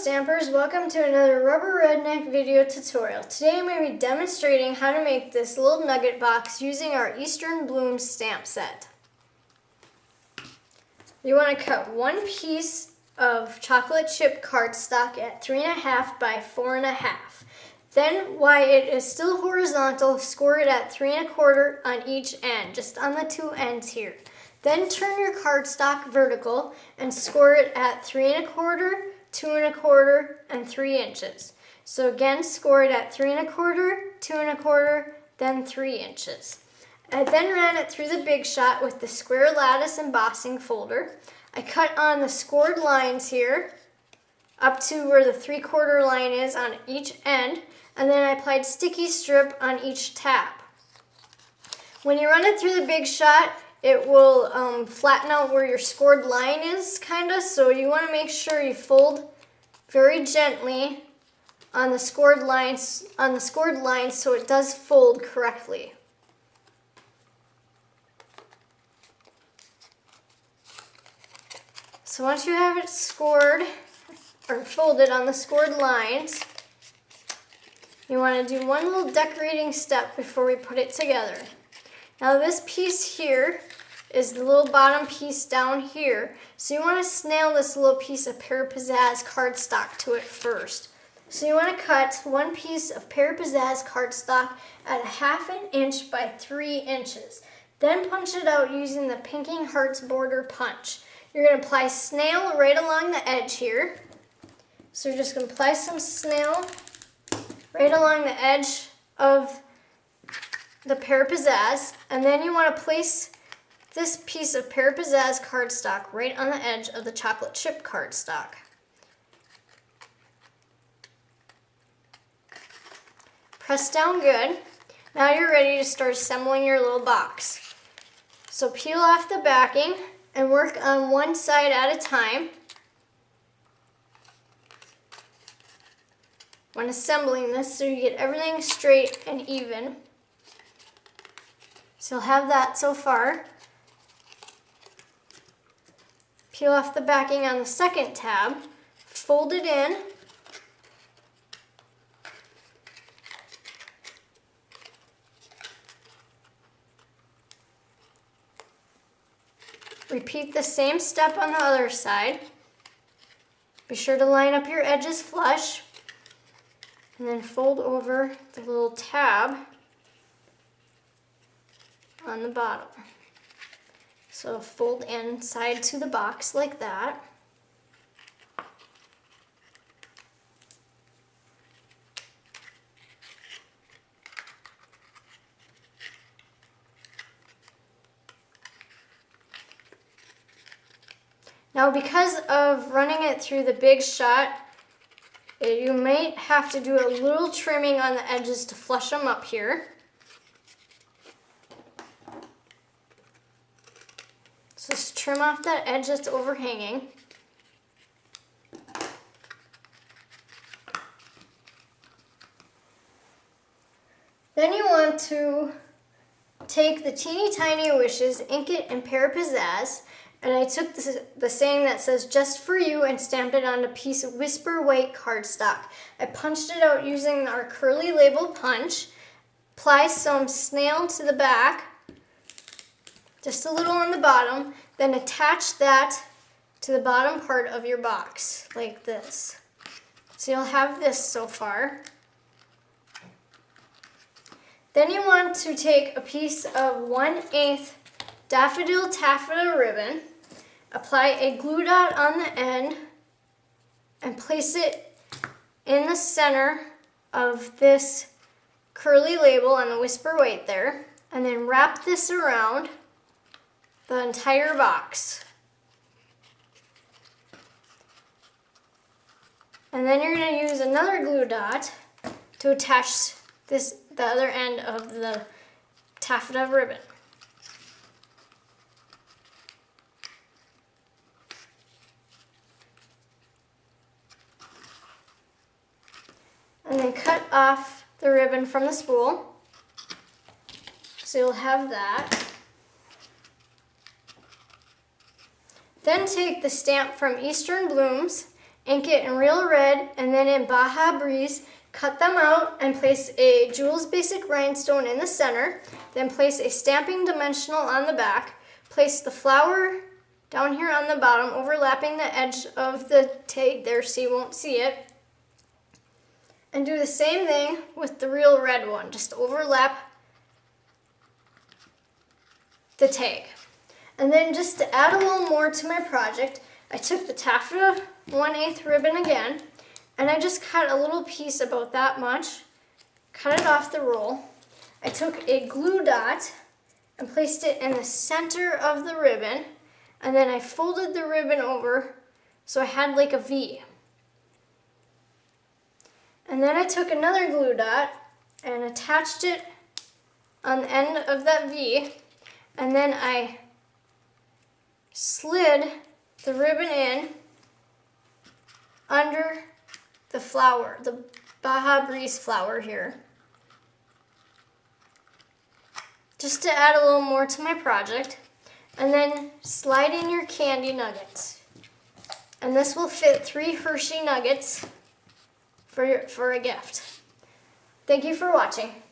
Stampers, welcome to another Rubber Redneck video tutorial. Today I'm going to be demonstrating how to make this little nugget box using our Eastern Bloom stamp set. You want to cut one piece of chocolate chip cardstock at 3.5 by 4.5. Then, while it is still horizontal, score it at 3.25 on each end, just on the two ends here. Then turn your cardstock vertical and score it at 3.25, 2.25, and 3 inches. So again, score it at 3.25, 2.25, then 3 inches. I then ran it through the Big Shot with the square lattice embossing folder. I cut on the scored lines here up to where the 3/4 line is on each end, and then I applied sticky strip on each tab. When you run it through the Big Shot, it will flatten out where your scored line is, so you want to make sure you fold very gently on the scored lines so it does fold correctly. So once you have it scored or folded on the scored lines, you want to do one little decorating step before we put it together. Now this piece here is the little bottom piece down here. So you want to snail this little piece of Pear Pizzazz cardstock to it first. So you want to cut one piece of Pear Pizzazz cardstock at 1/2 inch by 3 inches. Then punch it out using the Pinking Hearts border punch. You're going to apply snail right along the edge here. So you're just going to apply some snail right along the edge of the Pear Pizzazz, and then you want to place this piece of Pear Pizzazz cardstock right on the edge of the chocolate chip cardstock. Press down good. Now you're ready to start assembling your little box. So peel off the backing and work on one side at a time when assembling this so you get everything straight and even. So you'll have that so far. Peel off the backing on the second tab, fold it in, repeat the same step on the other side. Be sure to line up your edges flush, and then fold over the little tab on the bottom. So fold inside to the box like that. Now, because of running it through the Big Shot, you might have to do a little trimming on the edges to flush them up here. So just trim off that edge that's overhanging. Then you want to take the teeny tiny wishes, ink it in Pear Pizzazz, and I took the saying that says "just for you" and stamped it on a piece of Whisper White cardstock. I punched it out using our curly label punch. Apply some snail to the back, just a little on the bottom, then attach that to the bottom part of your box, like this. So you'll have this so far. Then you want to take a piece of 1/8 daffodil taffeta ribbon, apply a glue dot on the end, and place it in the center of this curly label on the Whisper White there, and then wrap this around the entire box. And then you're going to use another glue dot to attach the other end of the taffeta ribbon. And then cut off the ribbon from the spool. So you'll have that. Then take the stamp from Eastern Blooms ink it in Real Red, and then in Baja Breeze, cut them out and place a Jules Basic Rhinestone in the center, then place a Stampin' Dimensional on the back, place the flower down here on the bottom, overlapping the edge of the tag there so you won't see it, and do the same thing with the Real Red one, just overlap the tag. And then just to add a little more to my project, I took the taffeta 1/8 ribbon again, and I just cut a little piece about that much, cut it off the roll. I took a glue dot and placed it in the center of the ribbon, and then I folded the ribbon over so I had like a V. And then I took another glue dot and attached it on the end of that V, and then I slid the ribbon in under the flower, the Baja Breeze flower here, just to add a little more to my project. And then slide in your candy nuggets. And this will fit 3 Hershey nuggets for a gift. Thank you for watching.